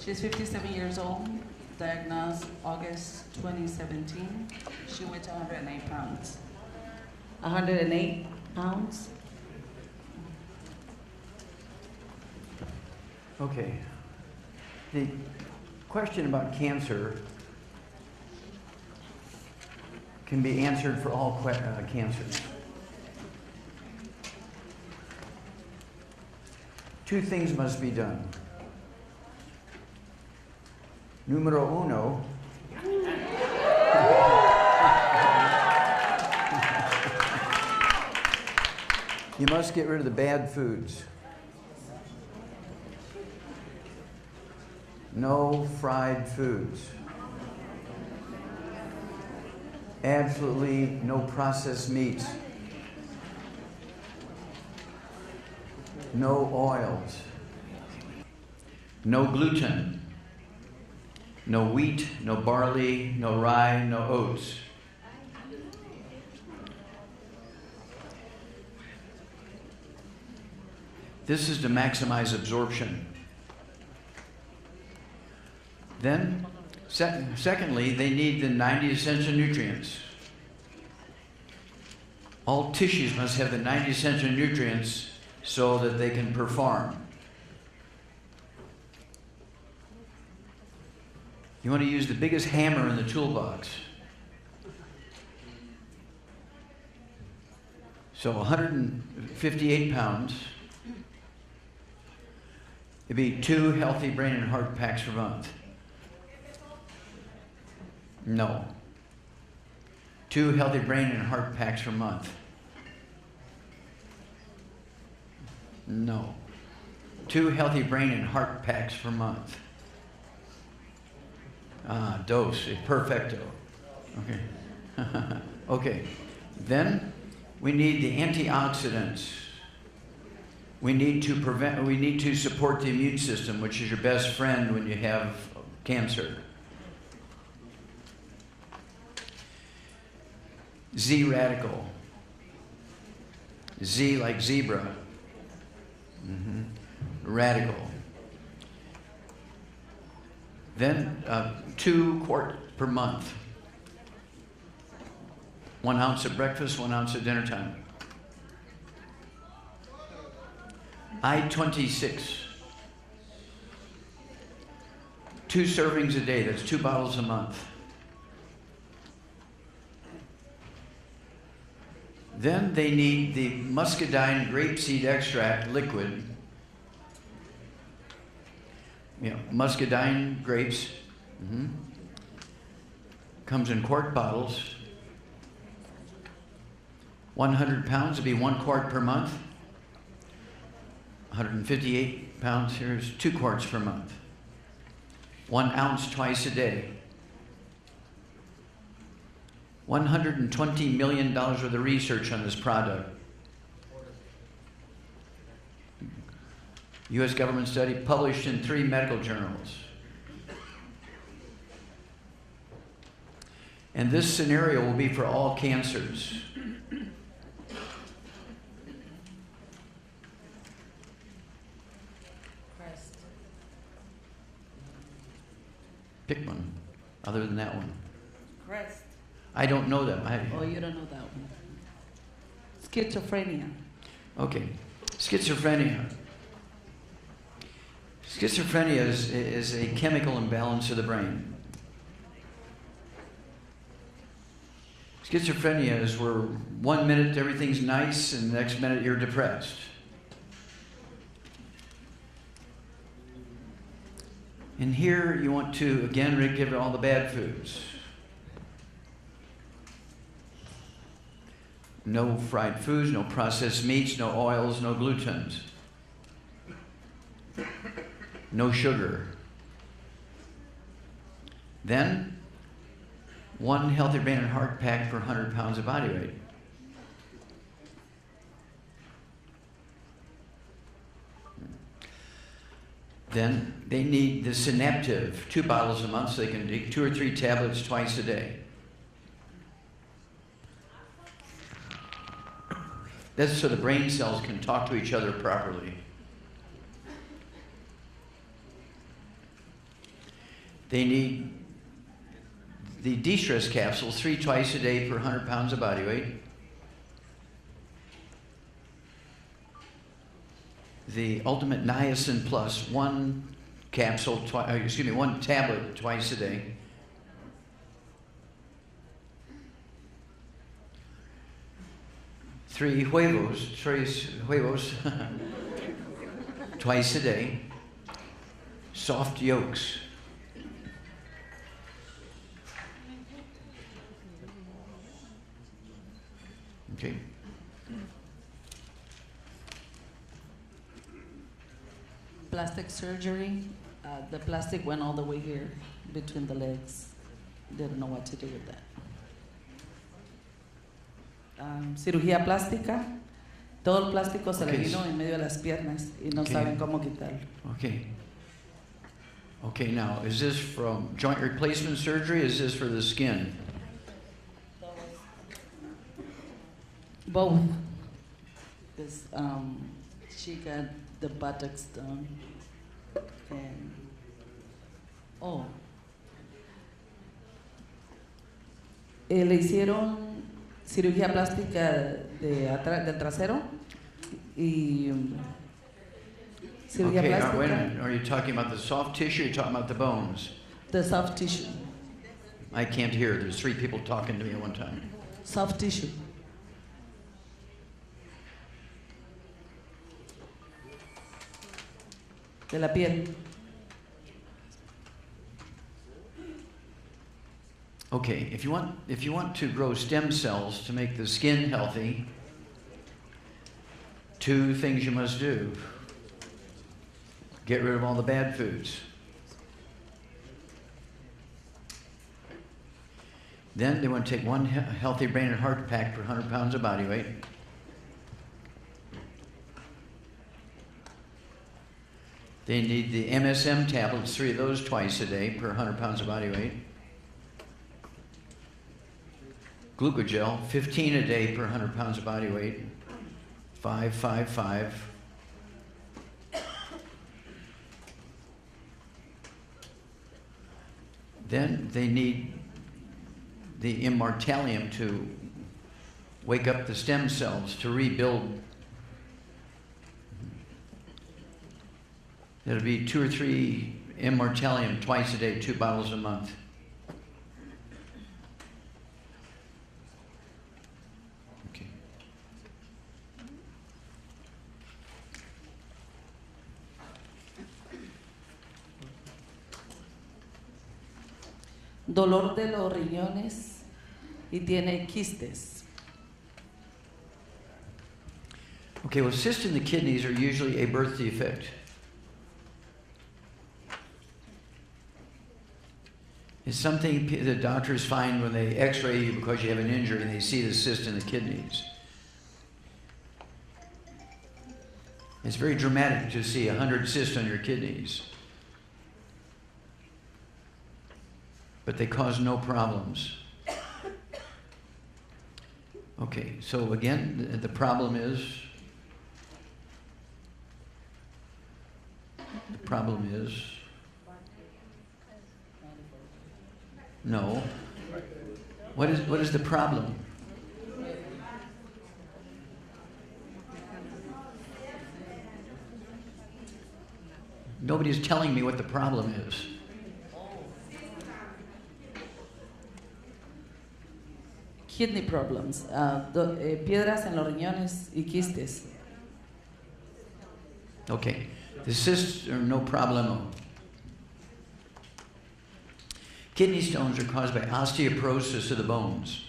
She's 57 years old, diagnosed August 2017. She weighs 108 pounds. 108 pounds? Okay. The question about cancer can be answered for all cancers. Two things must be done. Numero uno, you must get rid of the bad foods. No fried foods. Absolutely no processed meats. No oils. No gluten. No wheat, no barley, no rye, no oats. This is to maximize absorption. Then, secondly, they need the 90 essential nutrients. All tissues must have the 90 essential nutrients so that they can perform. You want to use the biggest hammer in the toolbox. So 158 pounds. It'd be 2 healthy brain and heart packs per month. No. 2 healthy brain and heart packs per month. No. 2 healthy brain and heart packs per month. Dose, perfecto. Okay. Okay. Then we need the antioxidants. We need to support the immune system, which is your best friend when you have cancer. Z radical. Z like zebra. Radical. Then 2 quarts per month. 1 ounce at breakfast, 1 ounce at dinner time. I-26. 2 servings a day, that's 2 bottles a month. Then they need the muscadine grapeseed extract liquid. Muscadine grapes. Comes in quart bottles. 100 pounds would be 1 quart per month. 158 pounds, here's 2 quarts per month. 1 ounce twice a day. $120 million worth of research on this product. U.S. government study published in 3 medical journals. And this scenario will be for all cancers. Crest. Pick one, other than that one. Crest. I don't know them. Oh, you don't know that one. Schizophrenia. Okay. Schizophrenia. Schizophrenia is a chemical imbalance of the brain. Schizophrenia is where 1 minute everything's nice and the next minute you're depressed. And here you want to, again, get rid of all the bad foods. No fried foods, no processed meats, no oils, no glutens. No sugar. Then, 1 healthy brain and heart pack per 100 pounds of body weight. Then they need the synaptive, 2 bottles a month, so they can take 2 or 3 tablets twice a day. That's so the brain cells can talk to each other properly. They need the de-stress capsules 3 twice a day per 100 pounds of body weight. The Ultimate Niacin Plus, 1 tablet twice a day. Three huevos twice a day. Soft yolks. Okay. Plastic surgery. The plastic went all the way here between the legs. Didn't know what to do with that. Cirugía plástica. Todo el plástico se le Okay. vino en medio de las piernas y no Okay. saben cómo quitarlo. Okay. Okay, now, is this from joint replacement surgery? Is this for the skin? Both. Because she got the buttocks done. And, le hicieron cirugía plástica del trasero y cirugía Okay, wait a plástica, minute. Are you talking about the soft tissue or are you talking about the bones? the soft tissue. I can't hear. There's 3 people talking to me at one time. Soft tissue. De la piel. Okay, if you want to grow stem cells to make the skin healthy, 2 things you must do. Get rid of all the bad foods. Then they want to take 1 healthy brain and heart pack per 100 pounds of body weight. They need the MSM tablets, 3 of those twice a day per 100 pounds of body weight. Glucogel, 15 a day per 100 pounds of body weight. 5, 5, 5. Then they need the immortalium to wake up the stem cells to rebuild. It'll be 2 or 3 immortalium twice a day, 2 bottles a month. Okay. Dolor de los riñones y tiene quistes. Okay, well, cysts in the kidneys are usually a birth defect. It's something the doctors find when they x-ray you because you have an injury and they see the cyst in the kidneys. It's very dramatic to see 100 cysts on your kidneys. But they cause no problems. Okay, so again, the problem is no. What is the problem? Nobody's telling me what the problem is. Kidney problems, piedras en los riñones y quistes. Okay, the cysts are no problemo. Kidney stones are caused by osteoporosis of the bones.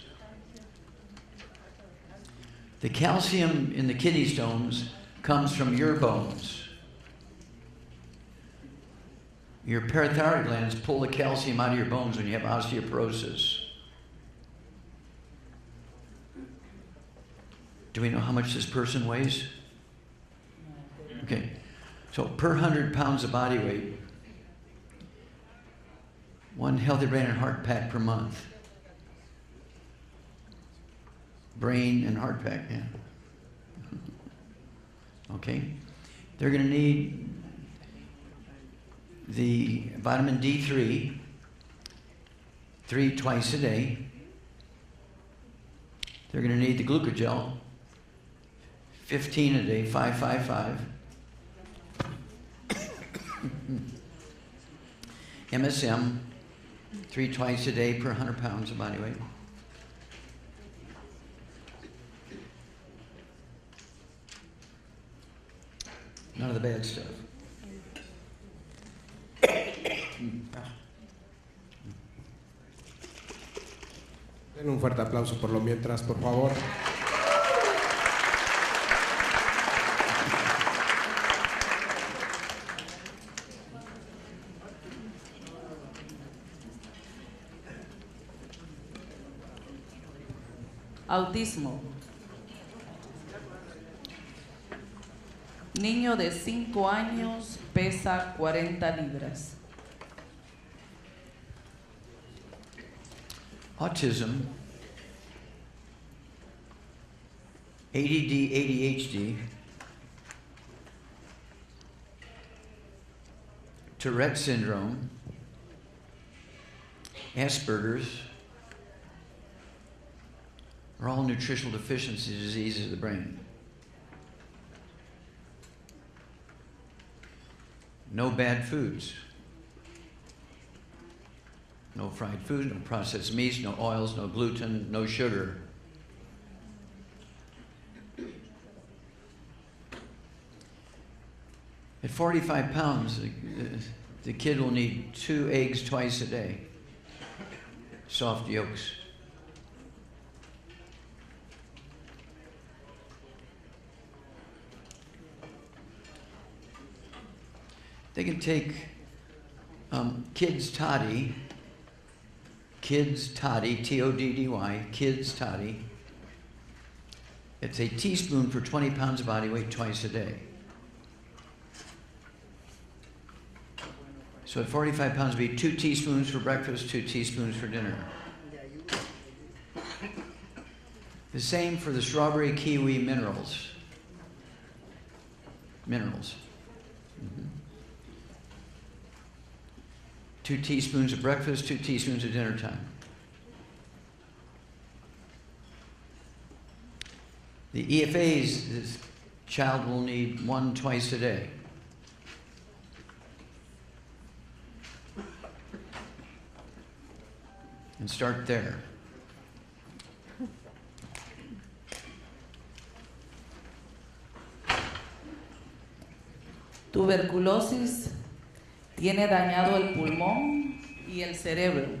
The calcium in the kidney stones comes from your bones. Your parathyroid glands pull the calcium out of your bones when you have osteoporosis. Do we know how much this person weighs? Okay, so per 100 pounds of body weight, 1 healthy brain and heart pack per month. Brain and heart pack, yeah. Okay, they're going to need the vitamin D3, 3 twice a day. They're going to need the glucogel, 15 a day, 5. MSM, 3 twice a day per 100 pounds of body weight. None of the bad stuff. Den un fuerte aplauso por lo mientras, por favor. Autismo. Niño de 5 años pesa 40 libras. Autism, ADD, ADHD, Tourette syndrome, Asperger's, are all nutritional deficiency diseases of the brain. No bad foods. No fried food, no processed meats, no oils, no gluten, no sugar. At 45 pounds, the kid will need 2 eggs twice a day, soft yolks. They can take kids toddy, T-O-D-D-Y, kids toddy. It's a teaspoon for 20 pounds of body weight twice a day. So at 45 pounds, it'd be 2 teaspoons for breakfast, 2 teaspoons for dinner. The same for the strawberry kiwi minerals. Mm-hmm. 2 teaspoons at breakfast, 2 teaspoons at dinner time. The EFAs, this child will need 1 twice a day. And start there. Tuberculosis tiene dañado el pulmón y el cerebro.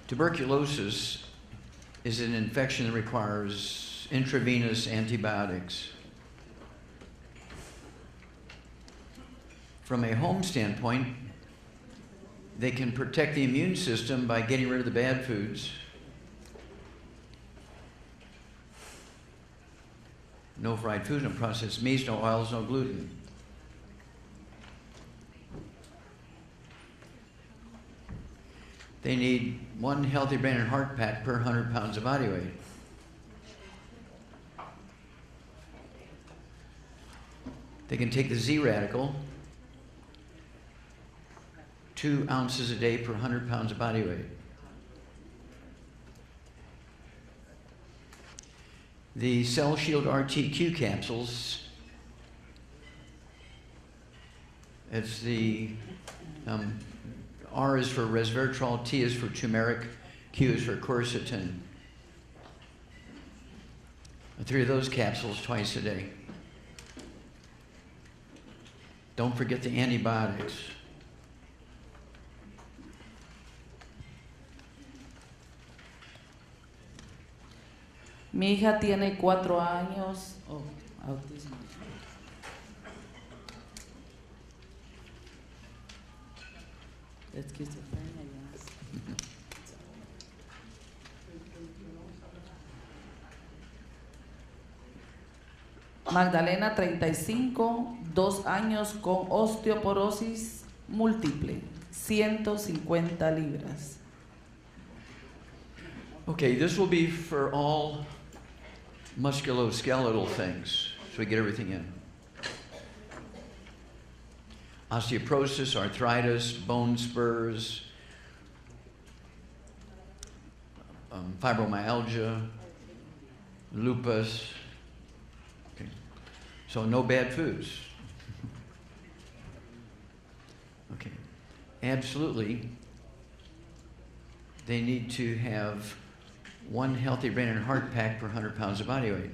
Tuberculosis is an infection that requires intravenous antibiotics. From a home standpoint, they can protect the immune system by getting rid of the bad foods. No fried foods, no processed meats, no oils, no gluten. They need 1 healthy brain and heart pack per 100 pounds of body weight. They can take the Z radical, 2 ounces a day per 100 pounds of body weight. The Cell Shield RTQ capsules, it's the R is for resveratrol, T is for turmeric, Q is for quercetin. 3 of those capsules twice a day. Don't forget the antibiotics. Mi hija tiene 4 años. Oh, autismo. Esquizofrenia, yes. Magdalena, 35, 2 años con osteoporosis múltiple, 150 libras. Okay, this will be for all musculoskeletal things, so we get everything in. osteoporosis, arthritis, bone spurs, fibromyalgia, lupus. Okay. So no bad foods. Okay. Absolutely. They need to have 1 healthy brain and heart pack per 100 pounds of body weight.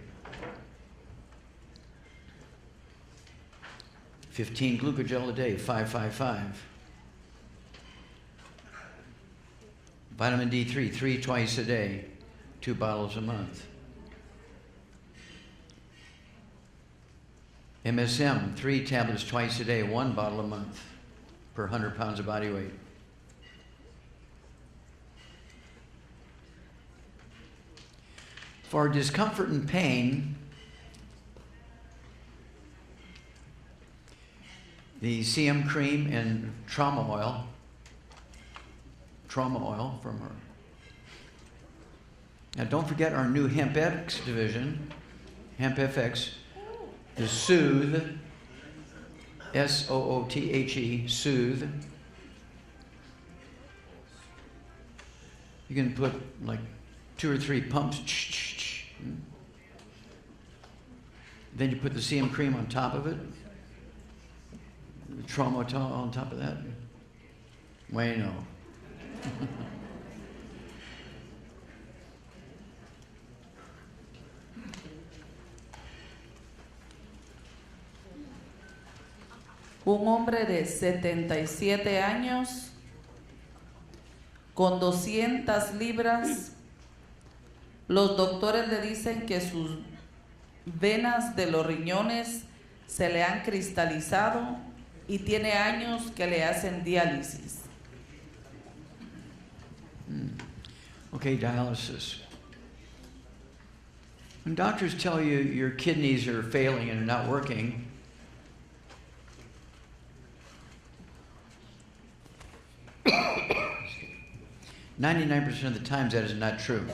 15 glucogel a day, 555. Vitamin D3, 3 twice a day, 2 bottles a month. MSM, 3 tablets twice a day, 1 bottle a month per 100 pounds of body weight. For discomfort and pain, the CM cream and trauma oil from her. Now don't forget our new Hemp X division, Hemp FX, the Soothe, S-O-O-T-H-E, Soothe. You can put like 2 or 3 pumps. Then you put the CM cream on top of it. The trauma on top of that. Bueno. Un hombre de 77 años con 200 libras. Los doctores le dicen que sus venas de los riñones se le han cristalizado y tiene años que le hacen diálisis. Okay, dialysis. When doctors tell you your kidneys are failing and are not working, (99% of the times that is not true.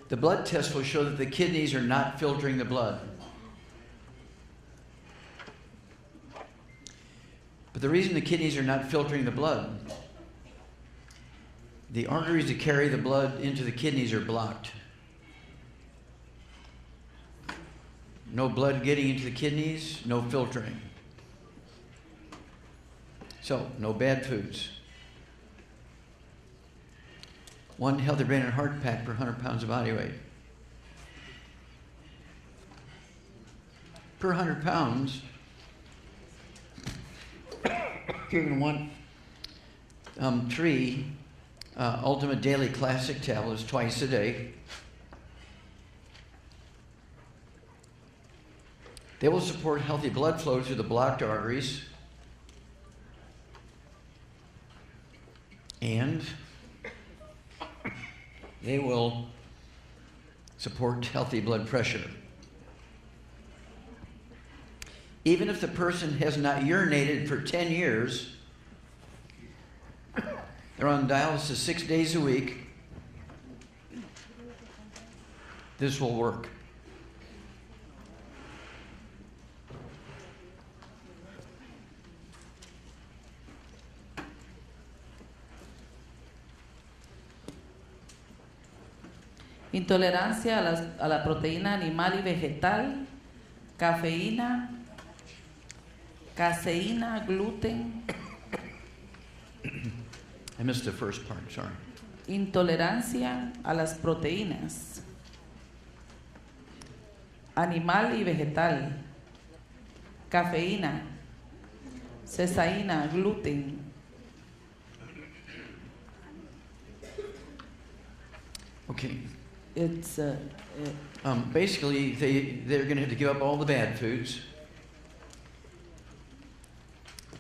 The blood test will show that the kidneys are not filtering the blood. But the reason the kidneys are not filtering the blood, the arteries that carry the blood into the kidneys are blocked. No blood getting into the kidneys, no filtering. So, no bad foods. 1 healthy brain and heart pack per 100 pounds of body weight. Per 100 pounds, you're going to want 3 Ultimate Daily Classic tablets twice a day. They will support healthy blood flow through the blocked arteries and they will support healthy blood pressure. Even if the person has not urinated for 10 years, they're on dialysis 6 days a week, this will work. Intolerancia a la proteína animal y vegetal, cafeína, caseína, gluten. I missed the first part, sorry. Intolerancia a las proteínas, animal y vegetal, cafeína, cesaína, gluten. Okay. It's Basically, they're going to have to give up all the bad foods.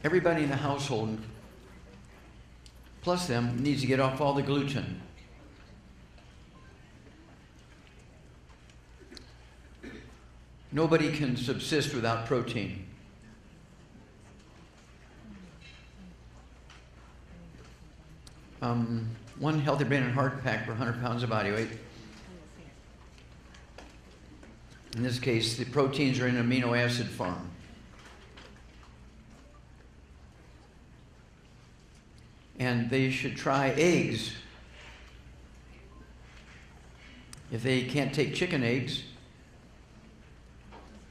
Everybody in the household, plus them, needs to get off all the gluten. Nobody can subsist without protein. One healthy brain and heart pack per 100 pounds of body weight. In this case, the proteins are in amino acid form. and they should try eggs. If they can't take chicken eggs,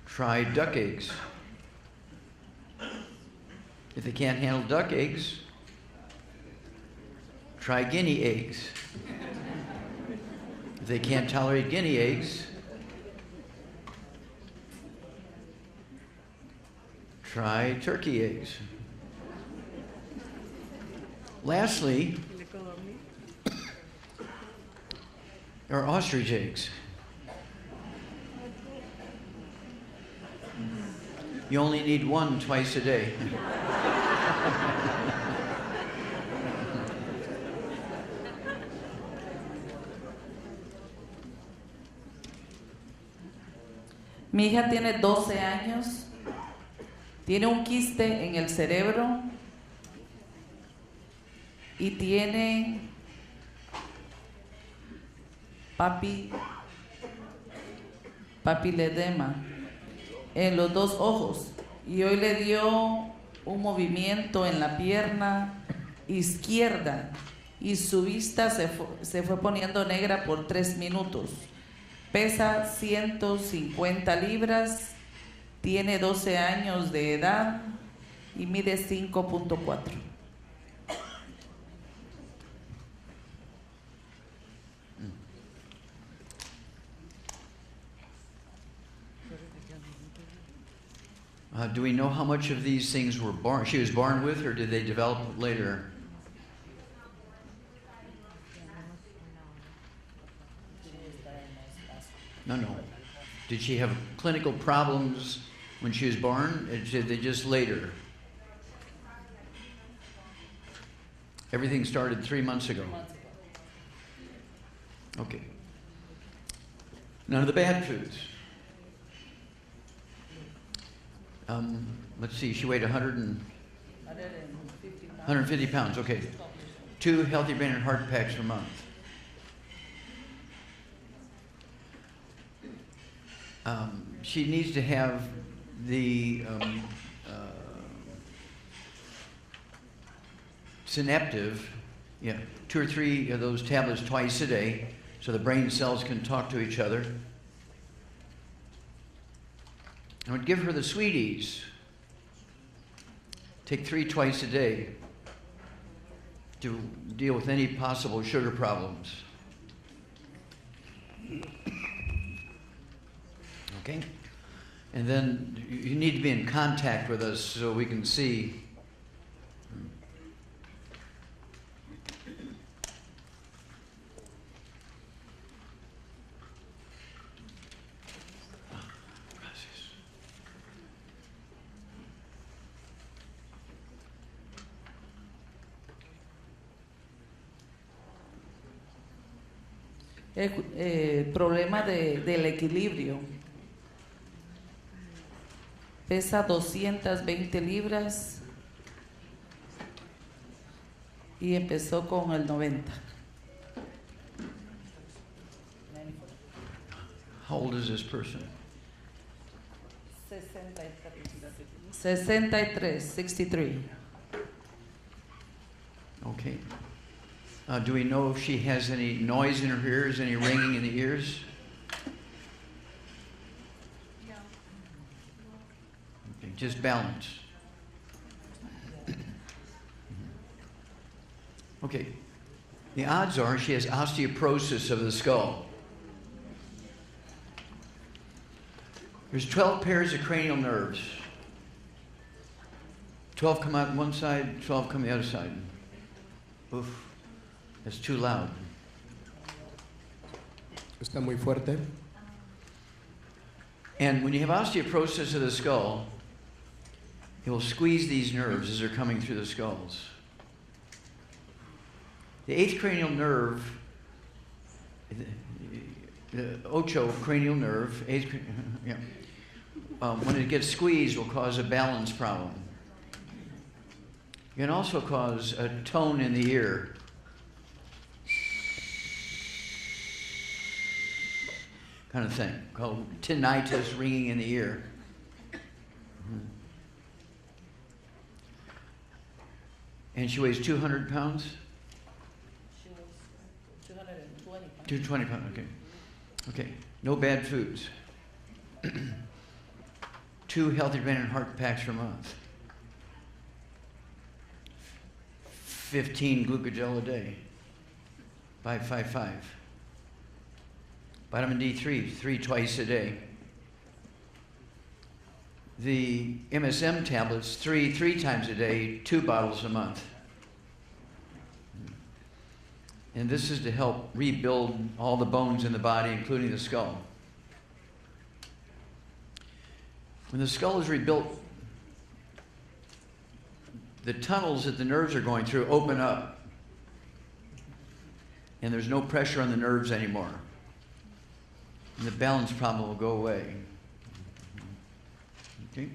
try duck eggs. If they can't handle duck eggs, try guinea eggs. If they can't tolerate guinea eggs, try turkey eggs. Lastly, are ostrich eggs. You only need one twice a day. Mi hija tiene 12 años, tiene un quiste en el cerebro y tiene papiledema en los dos ojos, y hoy le dio un movimiento en la pierna izquierda y su vista se fue poniendo negra por 3 minutos. Pesa 150 libras, tiene 12 años de edad y mide 5.4. Do we know how much of these things were born? She was born with, or did they develop later? No. Did she have clinical problems when she was born, or did they just later? Everything started 3 months ago. Okay. None of the bad foods. Let's see, she weighed 150 pounds, okay. 2 healthy brain and heart packs per month. She needs to have the synaptive, 2 or 3 of those tablets twice a day, so the brain cells can talk to each other. I would give her the sweeties. Take 3 twice a day to deal with any possible sugar problems. Okay? And then you need to be in contact with us so we can see. El problema del equilibrio. Pesa 220 libras y empezó con el 90. How old is this person? 63. Okay. Do we know if she has any noise in her ears, any ringing in the ears? Okay, just balance. Okay. The odds are she has osteoporosis of the skull. There's 12 pairs of cranial nerves. 12 come out one side, 12 come the other side. Oof. It's too loud. Está muy fuerte. And when you have osteoporosis of the skull, it will squeeze these nerves as they're coming through the skulls. The 8th cranial nerve, the ocho cranial nerve, when it gets squeezed, will cause a balance problem. It can also cause a tone in the ear. Kind of thing, called tinnitus, ringing in the ear. And she weighs 200 pounds? She was 220 pounds. 220 pounds, okay. Okay, no bad foods. 2 healthy brain and heart packs per month. 15 glucogel a day. 555. Vitamin D3, 3 twice a day. The MSM tablets, 3 times a day, 2 bottles a month. And this is to help rebuild all the bones in the body, including the skull. When the skull is rebuilt, the tunnels that the nerves are going through open up, and there's no pressure on the nerves anymore. And the balance problem will go away. Okay?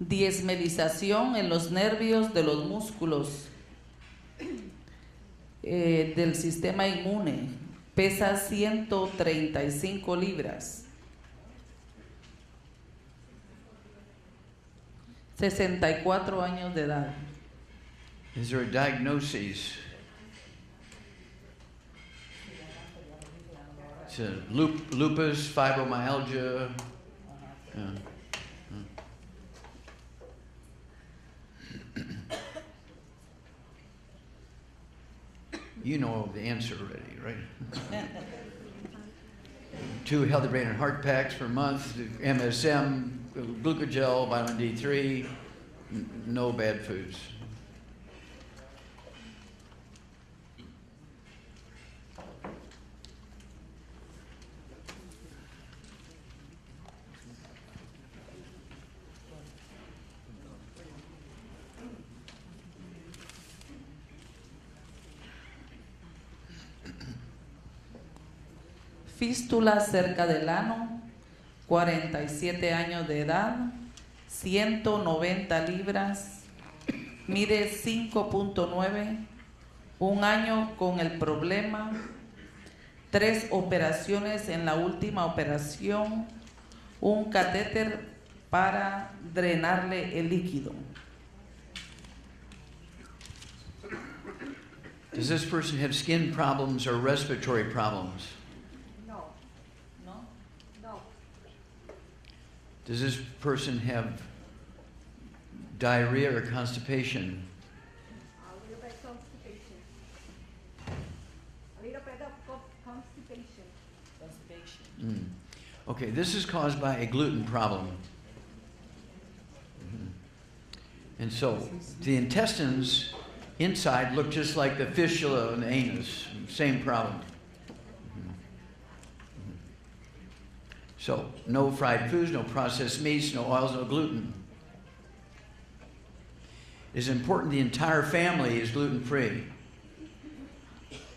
Diezmelización en los nervios de los músculos del sistema inmune. Pesa 135 libras. 64 años de edad. Is there a diagnosis? It's a lupus, fibromyalgia. You know the answer already, right? 2 healthy brain and heart packs per month, MSM, glucogel, vitamin D3, no bad foods. Fístula cerca del ano, 47 años de edad, 190 libras, mide 5.9, 1 año con el problema, 3 operaciones en la última operación, un catéter para drenarle el líquido. Does this person have skin problems or respiratory problems? Does this person have diarrhea or constipation? A little bit constipation. A little bit of constipation. Okay, this is caused by a gluten problem. And so the intestines inside look just like the fistula and the anus, same problem. So, no fried foods, no processed meats, no oils, no gluten. It is important the entire family is gluten-free.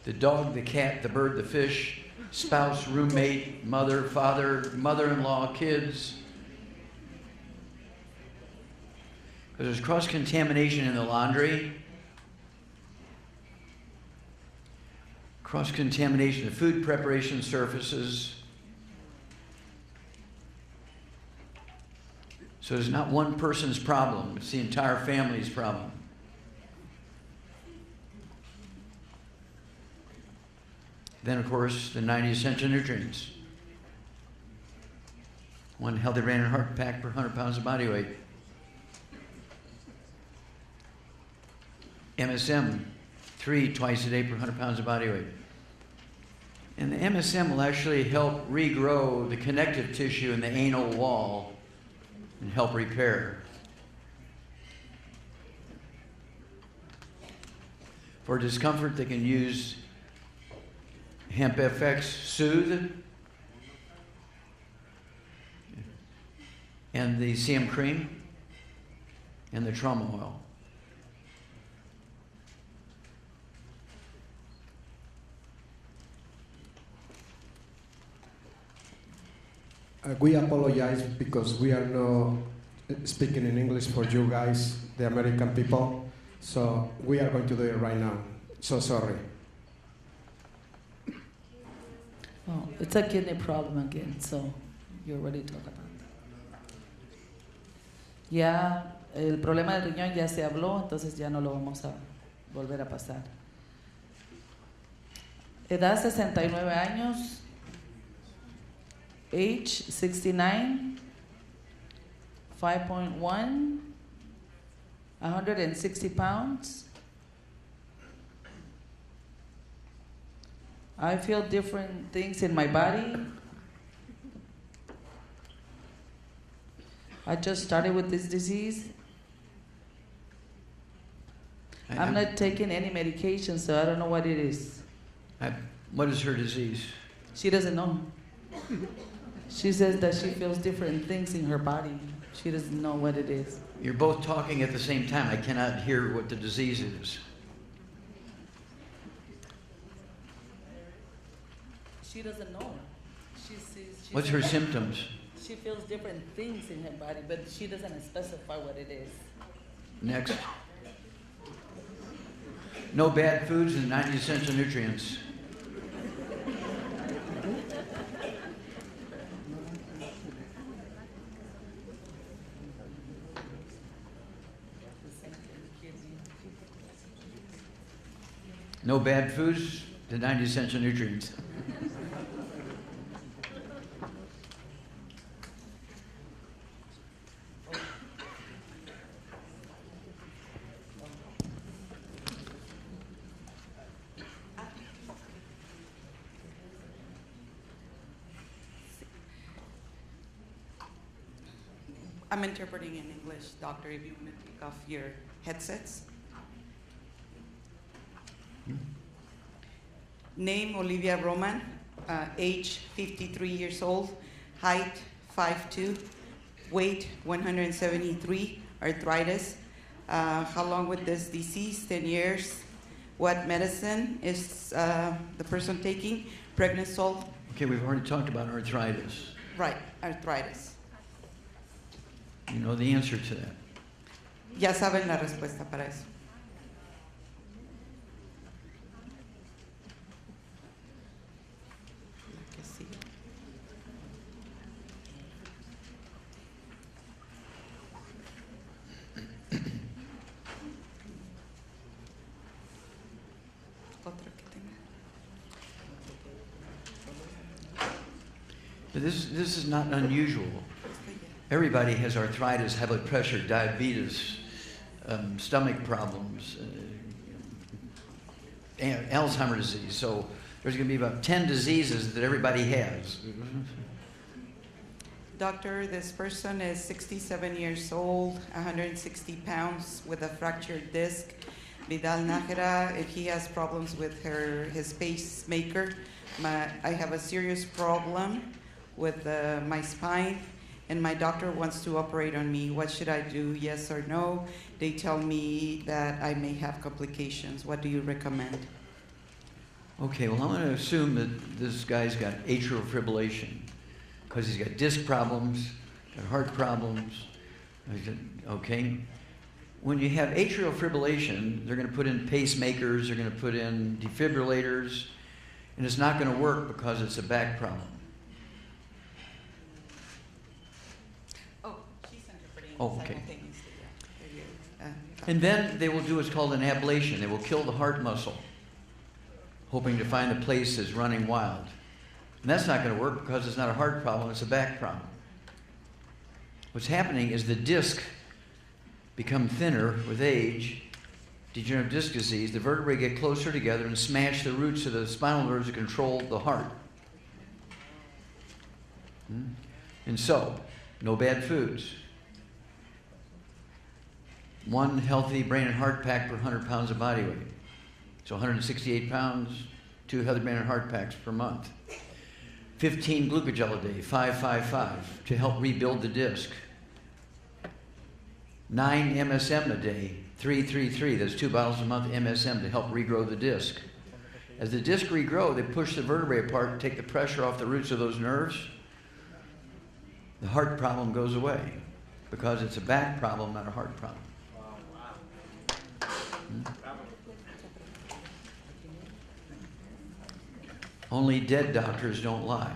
The dog, the cat, the bird, the fish, spouse, roommate, mother, father, mother-in-law, kids. Because there's cross-contamination in the laundry. Cross-contamination of food preparation surfaces. So it's not one person's problem, it's the entire family's problem. Then, of course, the 90 essential nutrients. 1 healthy brain and heart pack per 100 pounds of body weight. MSM, 3 twice a day per 100 pounds of body weight. And the MSM will actually help regrow the connective tissue in the anal wall and help repair. For discomfort, they can use Hemp FX Soothe and the CM cream and the trauma oil. We apologize because we are not speaking in English for you guys, the American people. So we are going to do it right now. So sorry. Oh, it's a kidney problem again, so you already talked about that. Ya, el problema del riñón ya se habló, entonces ya no lo vamos a volver a pasar. Edad 69 años, age 69, 5.1, 160 pounds. I feel different things in my body. I just started with this disease. I'm not taking any medication, so I don't know what it is. What is her disease? She doesn't know. She says that she feels different things in her body. She doesn't know what it is. You're both talking at the same time. I cannot hear what the disease is. She doesn't know. She What's her symptoms? She feels different things in her body, but she doesn't specify what it is. Next. No bad foods and 90 essential nutrients. No bad foods, the 90 essential nutrients. I'm interpreting in English, doctor, if you want to take off your headsets. Name, Olivia Roman, age 53 years old, height 5'2", weight 173, arthritis. How long with this disease? 10 years. What medicine is the person taking? Pregnasol. Okay, we've already talked about arthritis. Right, arthritis. You know the answer to that. Ya saben la respuesta para eso. La que sigue. Otra que tenga. But this is not unusual. Everybody has arthritis, high blood pressure, diabetes, stomach problems, Alzheimer's disease. So there's going to be about 10 diseases that everybody has. Doctor, this person is 67 years old, 160 pounds with a fractured disc. Vidal Nájera, if he has problems with his pacemaker. I have a serious problem with my spine, and my doctor wants to operate on me. What should I do, yes or no? They tell me that I may have complications. What do you recommend? Okay, well, I'm going to assume that this guy's got atrial fibrillation because he's got disc problems, got heart problems. Okay? When you have atrial fibrillation, they're going to put in pacemakers, they're going to put in defibrillators, and it's not going to work because it's a back problem. Oh, okay. And then they will do what's called an ablation. They will kill the heart muscle, hoping to find a place that's running wild. And that's not going to work because it's not a heart problem, it's a back problem. What's happening is the disc become thinner with age, degenerative disc disease. The vertebrae get closer together and smash the roots of the spinal nerves that control the heart. And so, no bad foods. 1 healthy brain and heart pack per 100 pounds of body weight. So 168 pounds, 2 healthy brain and heart packs per month. 15 glucogel a day, 555, to help rebuild the disc. 9 MSM a day, 333, that's 2 bottles a month MSM to help regrow the disc. As the disc regrow, they push the vertebrae apart and take the pressure off the roots of those nerves. The heart problem goes away because it's a back problem, not a heart problem. Only dead doctors don't lie.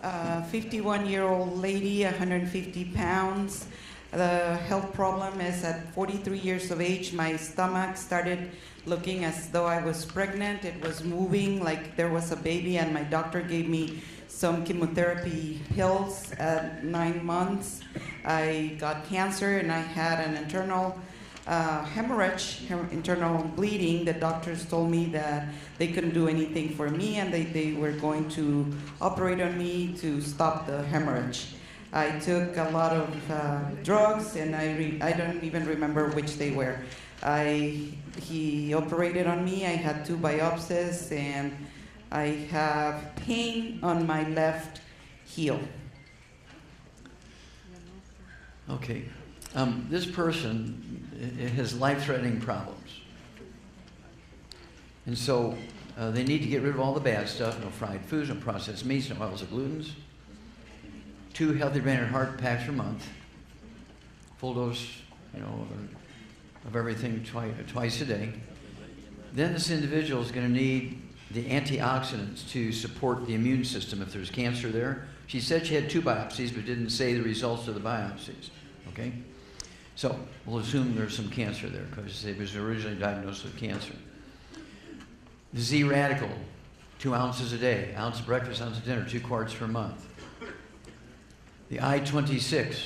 A 51-year-old lady, 150 pounds. The health problem is at 43 years of age, my stomach started looking as though I was pregnant. It was moving like there was a baby, and my doctor gave me some chemotherapy pills at 9 months. I got cancer, and I had an internal hemorrhage, internal bleeding. The doctors told me that they couldn't do anything for me, and they were going to operate on me to stop the hemorrhage. I took a lot of drugs, and I don't even remember which they were. He operated on me. I had 2 biopsies, and I have pain on my left heel. Okay. This person has life-threatening problems. And so they need to get rid of all the bad stuff, no fried foods, no processed meats, no oils or glutens. 2 healthy brain and heart packs per month. Full dose, of everything twice a day. Then this individual is going to need the antioxidants to support the immune system if there's cancer there. She said she had 2 biopsies, but didn't say the results of the biopsies. Okay? So we'll assume there's some cancer there because it was originally diagnosed with cancer. The Z radical, 2 ounces a day, ounce of breakfast, ounce of dinner, 2 quarts per month. The I-26,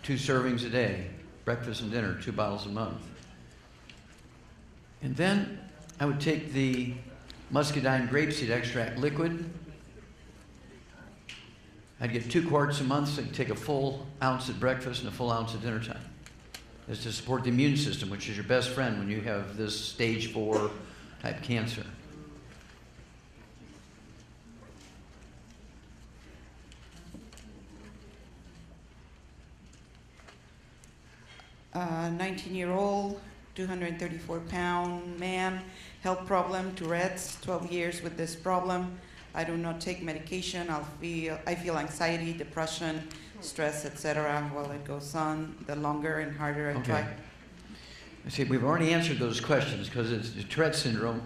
2 servings a day, breakfast and dinner, 2 bottles a month. And then I would take the muscadine grapeseed extract liquid. I'd get 2 quarts a month, so I'd take a full ounce at breakfast and a full ounce at dinner time. That's to support the immune system, which is your best friend when you have this stage 4 type cancer. A 19-year-old, 234-pound man, health problem, Tourette's, 12 years with this problem. I do not take medication. I feel anxiety, depression, stress, etc. While it goes on, the longer and harder I try. I see, we've already answered those questions because the Tourette syndrome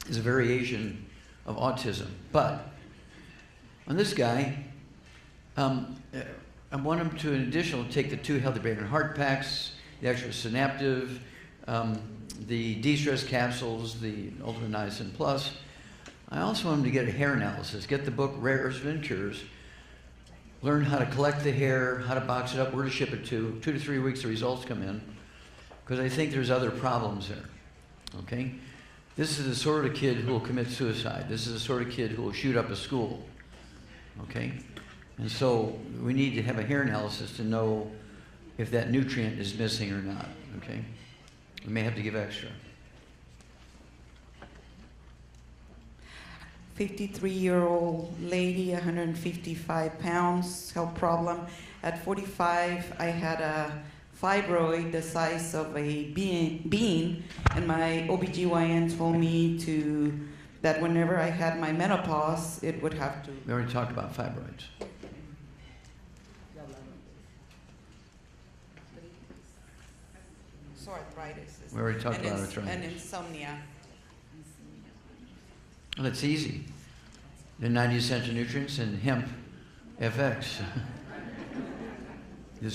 is a variation of autism. But on this guy, I want him to, in addition, take the 2 healthy brain and heart packs, the extra synaptive, the de-stress capsules, the ultramycin plus. I also want him to get a hair analysis, get the book Rare Herbs and Cures, learn how to collect the hair, how to box it up, where to ship it to. 2 to 3 weeks the results come in, because I think there's other problems there, okay? This is the sort of kid who will commit suicide. This is the sort of kid who will shoot up a school, okay? And so we need to have a hair analysis to know if that nutrient is missing or not, okay? We may have to give extra. 53-year-old lady, 155 pounds, health problem. At 45, I had a fibroid the size of a bean, and my OBGYN told me that whenever I had my menopause, it would have to. We already talked about fibroids. So arthritis. We already talked about arthritis. And insomnia. Well, that's easy. The 90 essential nutrients and hemp FX. They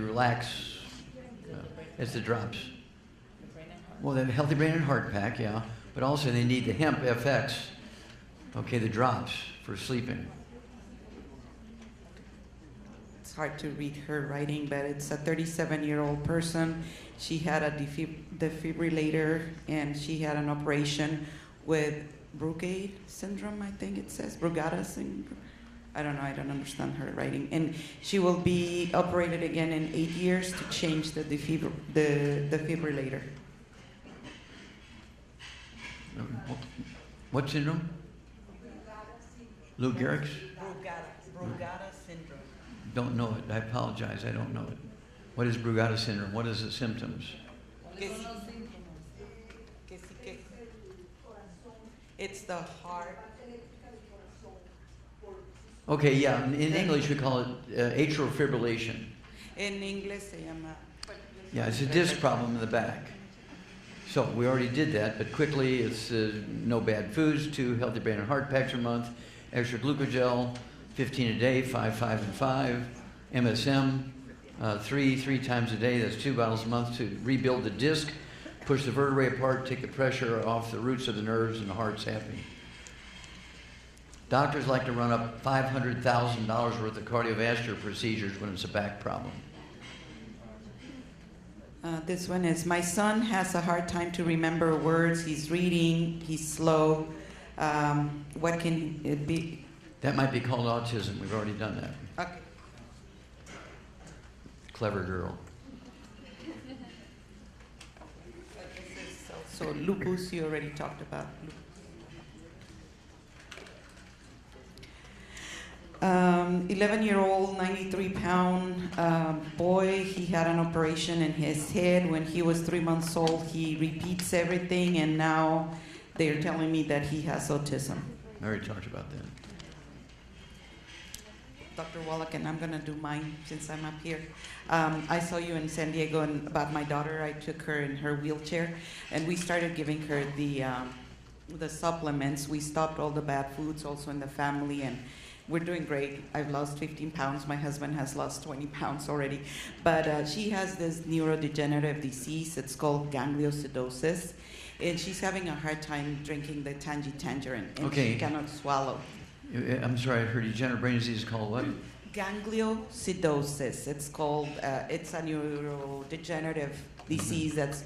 relax. It's the drops. Well, they have a healthy brain and heart pack, yeah. But also they need the hemp FX. Okay, the drops for sleeping. It's hard to read her writing, but it's a 37-year-old person. She had a defibrillator, and she had an operation with Brugada syndrome, I think it says. Brugada syndrome. I don't know, I don't understand her writing. And she will be operated again in 8 years to change the defibrillator. What syndrome? Lou Gehrig's? Brugada syndrome. Don't know it. I apologize. I don't know it. What is Brugada syndrome? What is the symptoms? It's the heart. Okay, yeah, in English we call it atrial fibrillation. En inglés se llama. Yeah, it's a disc problem in the back. So we already did that, but quickly it's no bad foods, 2 healthy brain and heart packs a month, extra glucogel, 15 a day, 5, 5, and 5, MSM, 3 times a day, that's 2 bottles a month to rebuild the disc, push the vertebrae apart, take the pressure off the roots of the nerves, and the heart's happy. Doctors like to run up $500,000 worth of cardiovascular procedures when it's a back problem. This one is, my son has a hard time to remember words. He's reading, he's slow. What can it be? That might be called autism. We've already done that. Okay. Clever girl. This is also lupus, you already talked about. 11-year-old, 93-pound boy. He had an operation in his head. When he was 3 months old, he repeats everything, and now they're telling me that he has autism. I already talked about that. Dr. Wallach, and I'm going to do mine since I'm up here. I saw you in San Diego and about my daughter. I took her in her wheelchair, and we started giving her the supplements. We stopped all the bad foods also in the family, and we're doing great. I've lost 15 pounds. My husband has lost 20 pounds already. But she has this neurodegenerative disease. It's called gangliosidosis. And she's having a hard time drinking the tangerine. And Okay. she cannot swallow. I'm sorry, I heard degenerative brain disease is called what? Gangliosidosis. It's called, it's a neurodegenerative disease that's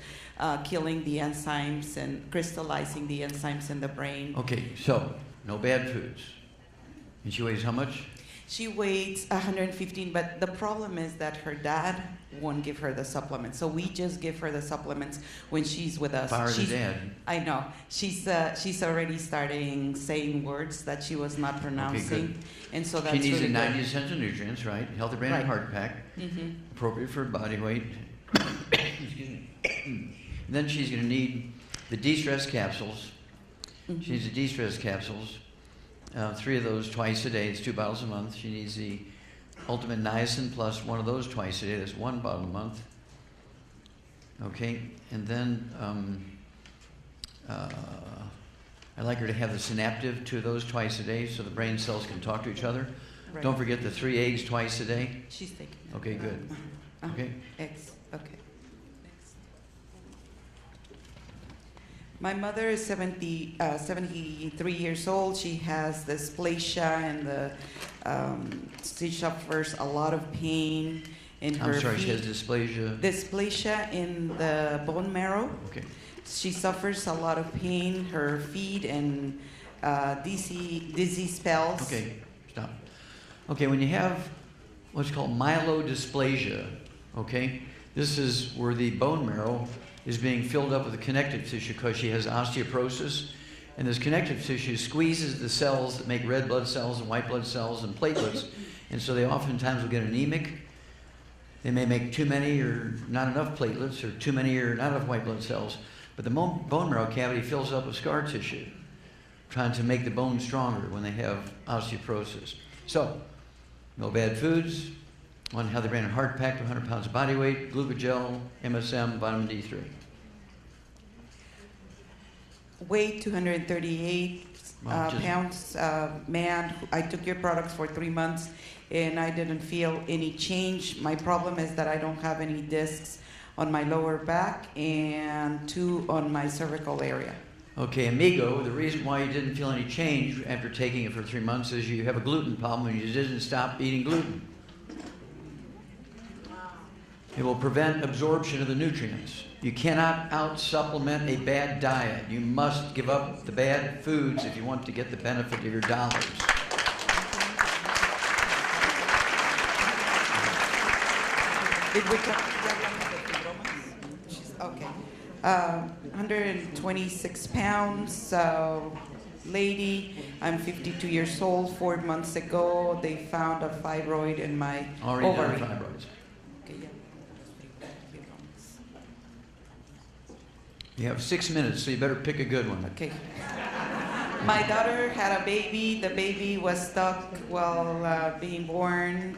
killing the enzymes and crystallizing the enzymes in the brain. Okay, so no bad foods. And she weighs how much? She weighs 115, but the problem is that her dad won't give her the supplements. So we just give her the supplements when she's with us. Fire the She's- dad. I know. She's already starting saying words that she was not pronouncing. good. And so that's She needs really the good. 90 essential nutrients, right? Healthy brain Right. and heart pack, Mhm. appropriate for her body weight. Excuse me. Then she's going to need the de-stress capsules. Mhm. She needs the de-stress capsules. 3 of those twice a day. It's 2 bottles a month. She needs the Ultimate Niacin plus 1 of those twice a day. That's 1 bottle a month. Okay, and then I'd like her to have the Synaptive, 2 of those twice a day, so the brain cells can talk to each other. Right. Don't forget the 3 eggs twice a day. She's taking it. Okay, good. Okay. Eggs. Okay. Next. My mother is 73 years old. She has dysplasia and she suffers a lot of pain in her I'm sorry, she feet. has dysplasia. Dysplasia in the bone marrow. Okay. She suffers a lot of pain, her feet, and dizzy spells. Okay, stop. Okay, when you have what's called myelodysplasia, okay, this is where the bone marrow is being filled up with the connective tissue because she has osteoporosis, and this connective tissue squeezes the cells that make red blood cells and white blood cells and platelets, and so they oftentimes will get anemic. They may make too many or not enough platelets, or too many or not enough white blood cells, but the bone marrow cavity fills up with scar tissue, trying to make the bone stronger when they have osteoporosis. So, no bad foods, 1 healthy brain and heart pack for 100 pounds of body weight, glucogel, MSM, vitamin D3. Weight 238 Wow, just- pounds. Man, I took your products for 3 months and I didn't feel any change. My problem is that I don't have any discs on my lower back and 2 on my cervical area. Okay, amigo, the reason why you didn't feel any change after taking it for 3 months is you have a gluten problem and you didn't stop eating gluten. It will prevent absorption of the nutrients. You cannot out-supplement a bad diet. You must give up the bad foods if you want to get the benefit of your dollars. Did we talk okay. 126 pounds, lady. I'm 52 years old. 4 months ago, they found a fibroid in my Already ovary. done fibroids. Okay, yeah. You have 6 minutes, so you better pick a good one. Okay. My daughter had a baby. The baby was stuck while being born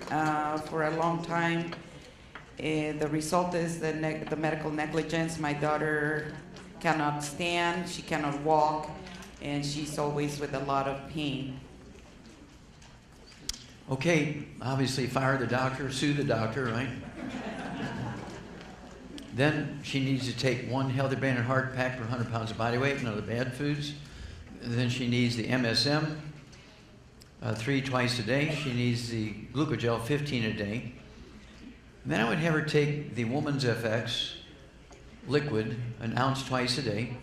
for a long time. The result is the medical negligence. My daughter cannot stand, she cannot walk, and she's always with a lot of pain. Okay, obviously fire the doctor, sue the doctor, right? Then she needs to take 1 Healthy Brain and Heart pack per 100 pounds of body weight, none of the bad foods. And then she needs the MSM, 3 twice a day. She needs the glucogel, 15 a day. And then I would have her take the Woman's FX liquid, 1 ounce twice a day,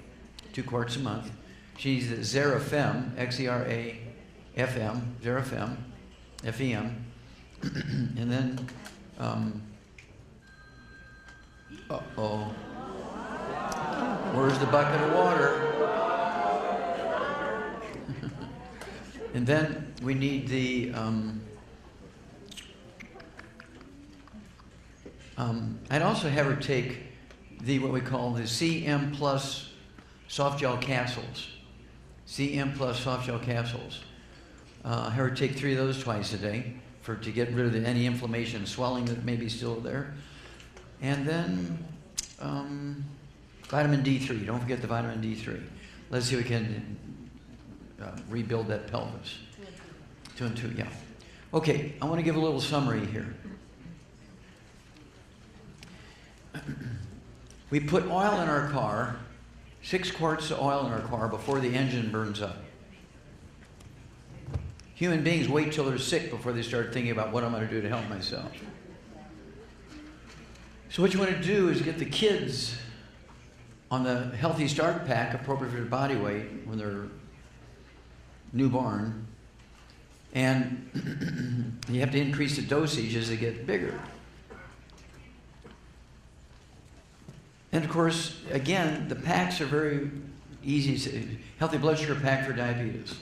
2 quarts a month. She needs the Xerafem, X-E-R-A-F-M, Xerafem, F-E-M. And then, uh-oh. Where's the bucket of water? And then we need the, I'd also have her take the, what we call the CM Plus soft gel capsules. CM Plus soft gel capsules. Have her take 3 of those twice a day to get rid of any inflammation and swelling that may be still there. And then vitamin D3. Don't forget the vitamin D3. Let's see if we can rebuild that pelvis. 2 and 2, yeah. Okay, I want to give a little summary here. We put oil in our car, 6 quarts of oil in our car before the engine burns up. Human beings wait till they're sick before they start thinking about what I'm going to do to help myself. So what you want to do is get the kids on the Healthy Start pack appropriate for their body weight when they're newborn, and you have to increase the dosage as they get bigger. And of course, again, the packs are very easy. Healthy blood sugar pack for diabetes,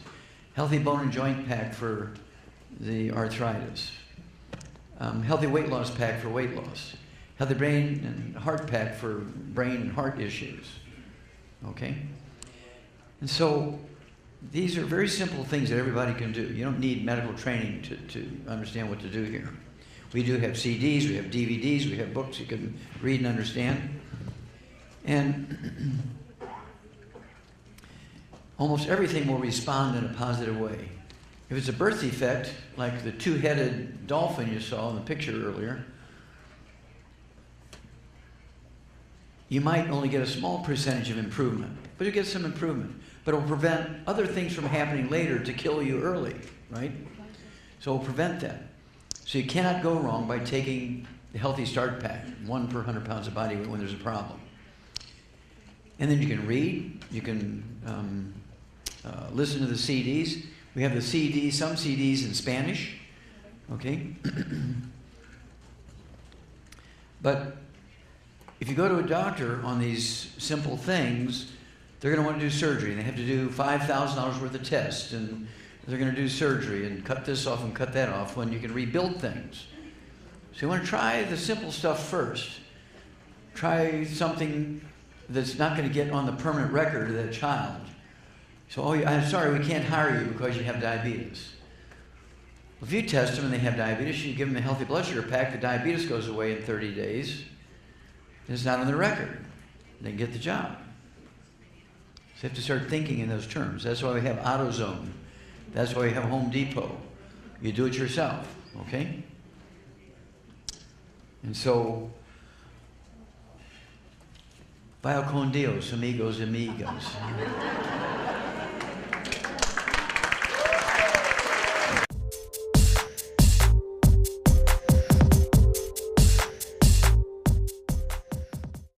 healthy bone and joint pack for the arthritis, healthy weight loss pack for weight loss, healthy brain and heart pack for brain and heart issues. Okay? And so these are very simple things that everybody can do. You don't need medical training to understand what to do here. We do have CDs, we have DVDs, we have books you can read and understand. And almost everything will respond in a positive way. If it's a birth defect, like the 2-headed dolphin you saw in the picture earlier, you might only get a small percentage of improvement, but you get some improvement. But it will prevent other things from happening later to kill you early, right? So it will prevent that. So you cannot go wrong by taking the Healthy Start pack, 1 per 100 pounds of body weight when there's a problem. And then you can read, you can listen to the CDs. We have the CDs, some CDs in Spanish, okay? But if you go to a doctor on these simple things, they're going to want to do surgery. They have to do $5,000 worth of tests, and they're going to do surgery and cut this off and cut that off when you can rebuild things. So you want to try the simple stuff first. Try something that's not going to get on the permanent record of that child. So, oh, I'm sorry, we can't hire you because you have diabetes. If you test them and they have diabetes, you give them a healthy blood sugar pack, the diabetes goes away in 30 days. It's not on the record. They can get the job. So you have to start thinking in those terms. That's why we have AutoZone. That's why we have Home Depot. You do it yourself, okay? And so, vaya con Dios, amigos, amigas.